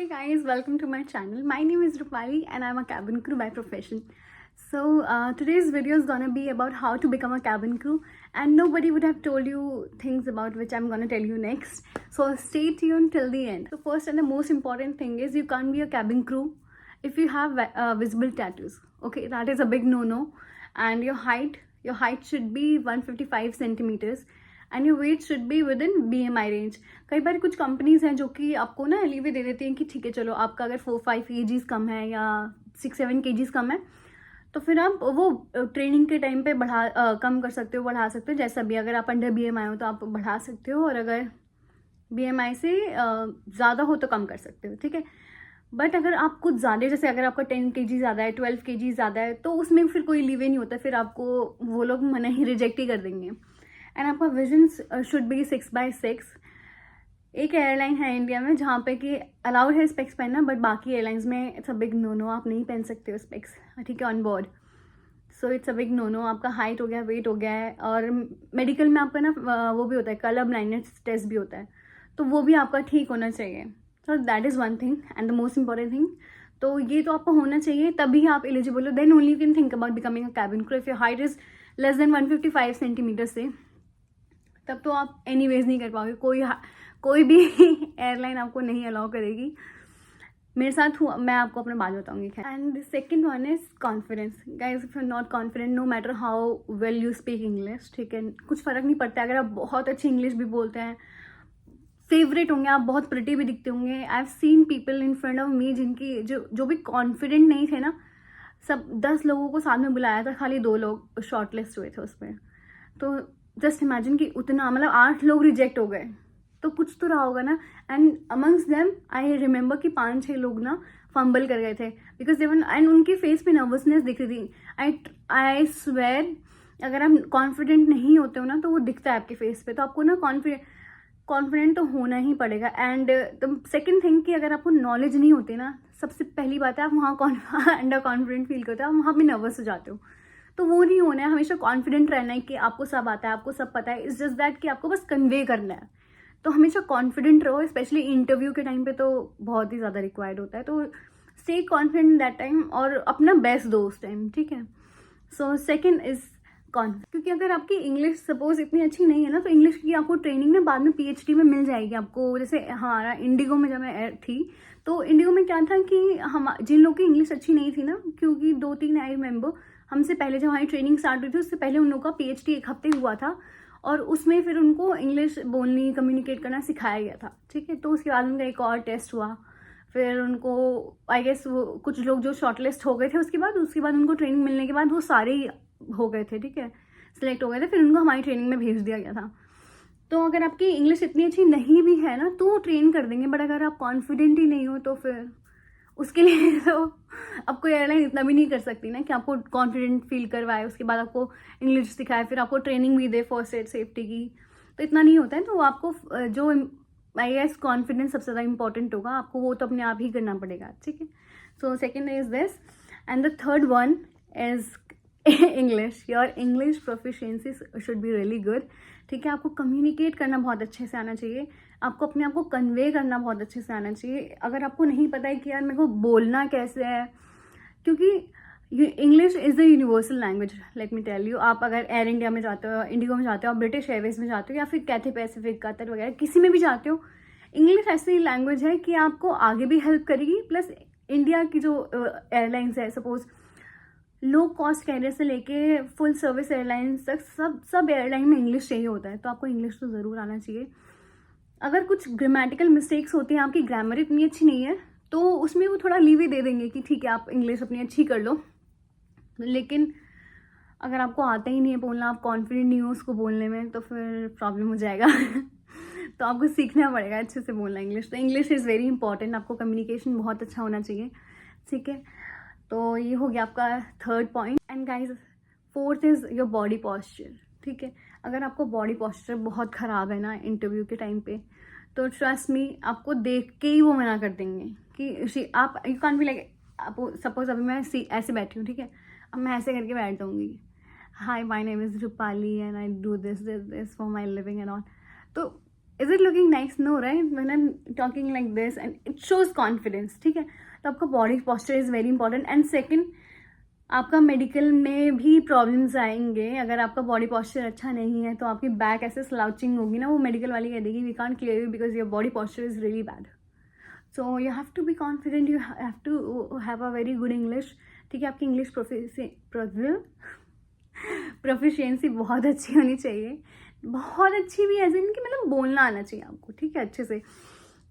Hey guys, welcome to my channel. My name is Rupali and I'm a cabin crew by profession. So today's video is gonna be about how to become a cabin crew, and nobody would have told you things about which I'm gonna tell you next. So stay tuned till the end. So first and the most important thing is you can't be a cabin crew if you have visible tattoos. Okay, that is a big no-no. And your height should be 155 centimeters and your weight should be with in BMI range. कई बार कुछ companies हैं जो कि आपको ना leeway दे देती हैं कि ठीक है चलो आपका अगर 4-5 kgs कम है या 6-7 kgs कम है तो फिर आप वो ट्रेनिंग के टाइम पे कम कर सकते हो, बढ़ा सकते हो जैसा भी. अगर आप अंडर BMI हो तो आप बढ़ा सकते हो और अगर BMI से ज़्यादा हो तो कम कर सकते हो, ठीक है. बट अगर आप कुछ ज़्यादा, जैसे अगर आपका 10 kg ज़्यादा है, 12 kg ज़्यादा है, तो उसमें फिर कोई लीवे नहीं होता, फिर आपको वो लोग मना ही रिजेक्ट ही कर देंगे. एंड आपका विजन शुड बी 6x6. एक एयरलाइन है इंडिया में जहाँ पे कि अलाउड है स्पेक्स पहनना, बट बाकी एयरलाइंस में it's a big no no, आप नहीं पहन सकते हो स्पेक्स, ठीक है, on board. So it's a big no no. आपका हाइट हो गया, वेट हो गया है, और मेडिकल में आपका ना वो भी होता है, कलर ब्लाइंडनेस टेस्ट भी होता है, तो वो भी आपका ठीक होना चाहिए. So that is one thing and the most important thing. तो ये तो आपको होना चाहिए, तभी आप एलिजिबल हो. Then only you can think about becoming a cabin crew. If your height is less than 155 centimetre से, तब तो आप एनीवेज नहीं कर पाओगे. कोई भी एयरलाइन आपको नहीं अलाउ करेगी. मेरे साथ हुआ, मैं आपको अपने बात बताऊंगी. And the second one is confidence. Guys if you are not confident, no matter how well you speak English, ठीक है, कुछ फ़र्क नहीं पड़ता. अगर आप बहुत अच्छी इंग्लिश भी बोलते हैं, फेवरेट होंगे, आप बहुत प्रिटी भी दिखते होंगे. I have seen people in front of me जिनकी जो भी कॉन्फिडेंट नहीं थे ना, सब 10 लोगों को साथ में बुलाया था, खाली 2 लोग शॉर्ट लिस्ट हुए थे उसमें. तो जस्ट इमेजिन कि उतना, मतलब 8 लोग रिजेक्ट हो गए, तो कुछ तो रहा होगा ना. And amongst them I remember कि 5-6 लोग ना फंबल कर गए थे बिकॉज दे वन, एंड उनके फेस पे नर्वसनेस दिख रही थी. आई स्वेयर, अगर आप कॉन्फिडेंट नहीं होते हो ना तो वो दिखता है आपके फेस पे. तो आपको ना कॉन्फिडेंट तो होना ही पड़ेगा. एंड द सेकेंड थिंग कि अगर आपको नॉलेज नहीं होती ना, सबसे पहली बात है आप वहाँ अंडर कॉन्फिडेंट फील करते हो, आप वहाँ भी नर्वस हो जाते हो. तो वो नहीं होना है. हमेशा कॉन्फिडेंट रहना है कि आपको सब आता है, आपको सब पता है. इट्स जस्ट दैट कि आपको बस कन्वे करना है. तो हमेशा कॉन्फिडेंट रहो, स्पेशली इंटरव्यू के टाइम पे तो बहुत ही ज़्यादा रिक्वायर्ड होता है. तो स्टे कॉन्फिडेंट दैट टाइम और अपना बेस्ट दो उस टाइम, ठीक है. So second is confidence. क्योंकि अगर आपकी इंग्लिश सपोज इतनी अच्छी नहीं है ना, तो इंग्लिश की आपको ट्रेनिंग ना बाद में PhD में मिल जाएगी आपको. जैसे हमारा इंडिगो में जब मैं थी, तो इंडिगो में क्या था कि हम जिन लोगों की इंग्लिश अच्छी नहीं थी ना, क्योंकि 2-3 आई रिमेंबर हमसे पहले जब हमारी ट्रेनिंग स्टार्ट हुई थी, उससे पहले उन लोगों का PhD 1 हफ्ते हुआ था, और उसमें फिर उनको इंग्लिश बोलनी, कम्युनिकेट करना सिखाया गया था, ठीक है. तो उसके बाद उनका एक और टेस्ट हुआ, फिर उनको आई गेस वो कुछ लोग जो शॉर्टलिस्ट हो गए थे उसके बाद उनको ट्रेनिंग मिलने के बाद वो सारे ही हो गए थे, ठीक है, सिलेक्ट हो गए थे. फिर उनको हमारी ट्रेनिंग में भेज दिया गया था. तो अगर आपकी इंग्लिश इतनी अच्छी नहीं भी है ना, तो वो ट्रेन कर देंगे. बट अगर आप कॉन्फिडेंट ही नहीं हो तो फिर उसके लिए तो अब कोई एयरलाइन इतना भी नहीं कर सकती ना कि आपको कॉन्फिडेंट फील करवाए, उसके बाद आपको इंग्लिश सिखाए, फिर आपको ट्रेनिंग भी दे फर्स्ट एड सेफ्टी की. तो इतना नहीं होता है. तो आपको जो आई गेस कॉन्फिडेंस सबसे ज़्यादा इंपॉर्टेंट होगा, आपको वो तो अपने आप ही करना पड़ेगा, ठीक है. So second is this. And the third one is English. Your English proficiency should be really good, ठीक है. आपको कम्युनिकेट करना बहुत अच्छे से आना चाहिए, आपको अपने आप को कन्वे करना बहुत अच्छे से आना चाहिए. अगर आपको नहीं पता है कि यार मेरे को बोलना कैसे है, क्योंकि English is the universal language, let me tell you. आप अगर एयर इंडिया में जाते हो, इंडिगो में जाते हो, आप ब्रिटिश एयरवेज में जाते हो, या फिर कैथे पैसिफिक, कतर वगैरह किसी में भी जाते हो, इंग्लिश ऐसी लैंग्वेज है कि आपको आगे भी हेल्प करेगी. प्लस इंडिया की जो एयरलाइंस है, सपोज लो कॉस्ट कैरियर से लेके फुल सर्विस एयरलाइंस तक, सब एयरलाइन में इंग्लिश चाहिए होता है. तो आपको इंग्लिश तो ज़रूर आना चाहिए. अगर कुछ ग्रामेटिकल मिस्टेक्स होती हैं, आपकी ग्रामर इतनी अच्छी नहीं है, तो उसमें वो थोड़ा लीव ही दे देंगे कि ठीक है आप इंग्लिश अपनी अच्छी कर लो. लेकिन अगर आपको आता ही नहीं है बोलना, आप कॉन्फिडेंट नहीं हो उसको बोलने में, तो फिर प्रॉब्लम हो जाएगा. तो आपको सीखना पड़ेगा अच्छे से बोलना इंग्लिश. तो इंग्लिश इज़ वेरी इंपॉर्टेंट. आपको कम्युनिकेशन बहुत अच्छा होना चाहिए, ठीक है. तो ये हो गया आपका third point. And guys fourth is your body posture, ठीक है. अगर आपको बॉडी पॉस्चर बहुत ख़राब है ना इंटरव्यू के टाइम पे, तो ट्रस्ट मी, आपको देख के ही वो मना कर देंगे कि आप, यू कांट बी लाइक, आप सपोज अभी मैं ऐसे बैठी हूँ, ठीक है, अब मैं ऐसे करके बैठ जाऊँगी, hi my name is Rupali and I do this this this for my living and all. तो is it looking nice? No, right? When I am talking like this and it shows confidence, ठीक है? तो आपका body posture is very important. And second, आपका medical में भी problems आएंगे अगर आपका बॉडी पॉस्चर अच्छा नहीं है, तो आपकी बैक ऐसे स्लाउचिंग होगी ना, वो मेडिकल वाली कह देगी we can't clear you because your body posture is really bad. So you have to be confident, you have to have a very good English, ठीक है? आपकी इंग्लिश प्रोफिशिएंसी बहुत अच्छी होनी चाहिए, बहुत अच्छी भी ऐसे नहीं कि मतलब बोलना आना चाहिए आपको, ठीक है? अच्छे से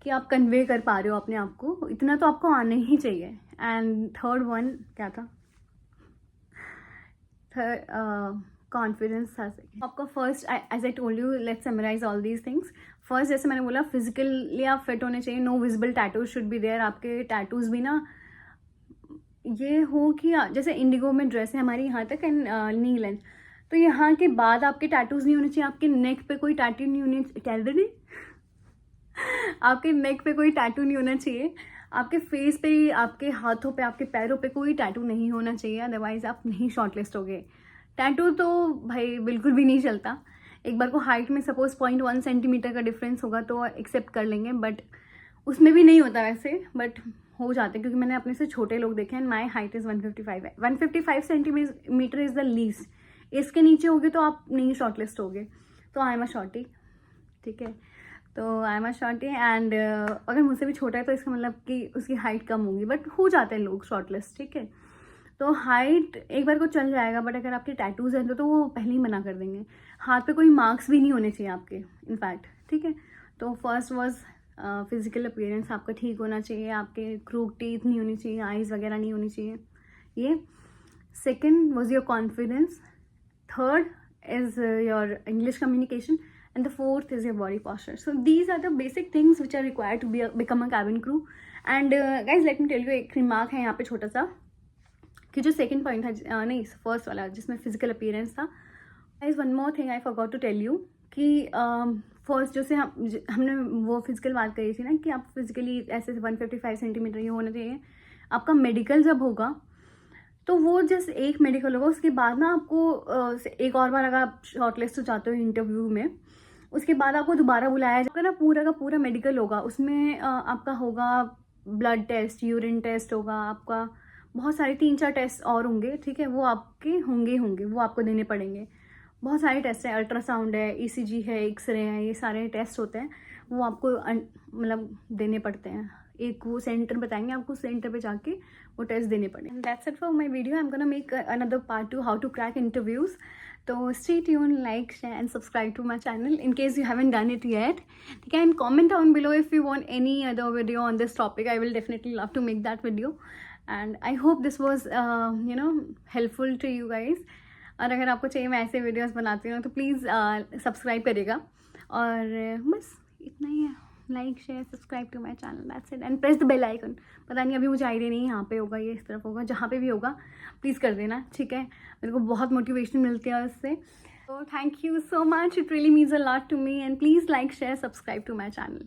कि आप कन्वे कर पा रहे हो अपने आप को, इतना तो आपको आना ही चाहिए। एंड थर्ड वन क्या था? कॉन्फिडेंस था। आपका first, as I told you, let's summarise all these things. First, जैसे मैंने बोला, फिजिकली आप फिट होने चाहिए, no visible tattoos should be there. आपके टैटूज भी ना ये हो कि जैसे इंडिगो में ड्रेस है हमारी यहाँ तक एंड नी लेंथ, तो यहाँ के बाद आपके टैटूज नहीं होने चाहिए। आपके नेक पे कोई टैटू नहीं होने चाहिए, आपके नेक पे कोई टैटू नहीं होना चाहिए। आपके फेस पे, आपके हाथों पे, आपके पैरों पे कोई टैटू नहीं होना चाहिए, अदरवाइज आप नहीं शॉर्टलिस्ट हो गए। टैटू तो भाई बिल्कुल भी नहीं चलता। एक बार को हाइट में सपोज 0.1 सेंटीमीटर का डिफरेंस होगा तो एक्सेप्ट कर लेंगे, बट उसमें भी नहीं होता वैसे, बट हो जाते, क्योंकि मैंने अपने से छोटे लोग देखे हैं। माई हाइट इज़ 155 है, 155 सेंटीमीटर इज़ द लीस्ट। इसके नीचे होगे तो आप नहीं शॉर्टलिस्ट होगे। तो आई एम अ शॉर्टी, ठीक है? तो I am a shorty and अगर मुझसे भी छोटा है तो इसका मतलब कि उसकी हाइट कम होगी, बट हो जाते हैं लोग शॉर्टलिस्ट, ठीक है? तो हाइट एक बार को चल जाएगा, बट अगर आपके टैटूज हैं तो वो पहले ही मना कर देंगे। हाथ पे कोई मार्क्स भी नहीं होने चाहिए आपके, इनफैक्ट, ठीक है? तो फर्स्ट वॉज फिजिकल अपीयरेंस आपका ठीक होना चाहिए, आपके क्रूक टीथ नहीं होनी चाहिए, आइज़ वगैरह नहीं होनी चाहिए, ये। Second was your confidence, third is your English communication, and the fourth is your body posture. So these are the basic things which are required to become a cabin crew. And guys, let me tell you, एक remark है यहाँ पे छोटा सा, कि जो second point था, नहीं फर्स्ट वाला जिसमें फिजिकल अपीयरेंस था, guys one more thing I forgot to tell you कि फर्स्ट जो से हमने वो फिजिकल बात करी थी ना कि आप फिजिकली ऐसे 155 सेंटीमीटर ये होना चाहिए। आपका मेडिकल जब होगा तो वो जस्ट एक मेडिकल होगा, उसके बाद ना आपको एक और बार अगर आप शॉर्टलिस्ट हो जाते हो इंटरव्यू में, उसके बाद आपको दोबारा बुलाया जाएगा ना, पूरा का पूरा मेडिकल होगा। उसमें आपका होगा ब्लड टेस्ट, यूरिन टेस्ट होगा, आपका बहुत सारे 3-4 टेस्ट और होंगे, ठीक है? वो आपके होंगे वो आपको देने पड़ेंगे। बहुत सारे टेस्ट हैं, अल्ट्रासाउंड है, ECG है, एक्सरे है, ये सारे टेस्ट होते हैं, वो आपको मतलब देने पड़ते हैं। एक वो सेंटर बताएंगे आपको, सेंटर पे जाके वो टेस्ट देने पड़ेंगे। That's it for my video. I am gonna make another part two how to crack interviews. तो stay tune, like, share and subscribe to my channel in case you haven't done it yet, ठीक है? And comment down below if you want any other video on this topic. I will definitely love to make that video and I hope this was helpful to you guys. और अगर आपको चाहिए मैं ऐसे videos बनाती हूँ तो please subscribe करिएगा। और बस इतना ही है, like, share, subscribe to my channel, that's it, and press the bell icon. पता नहीं अभी मुझे आइडिया नहीं, यहाँ पे होगा, ये इस तरफ होगा, जहाँ पे भी होगा प्लीज़ कर देना, ठीक है? मेरे को बहुत मोटिवेशन मिलती है उससे। तो thank you so much, it really means a lot to me, and please like, share, subscribe to my channel.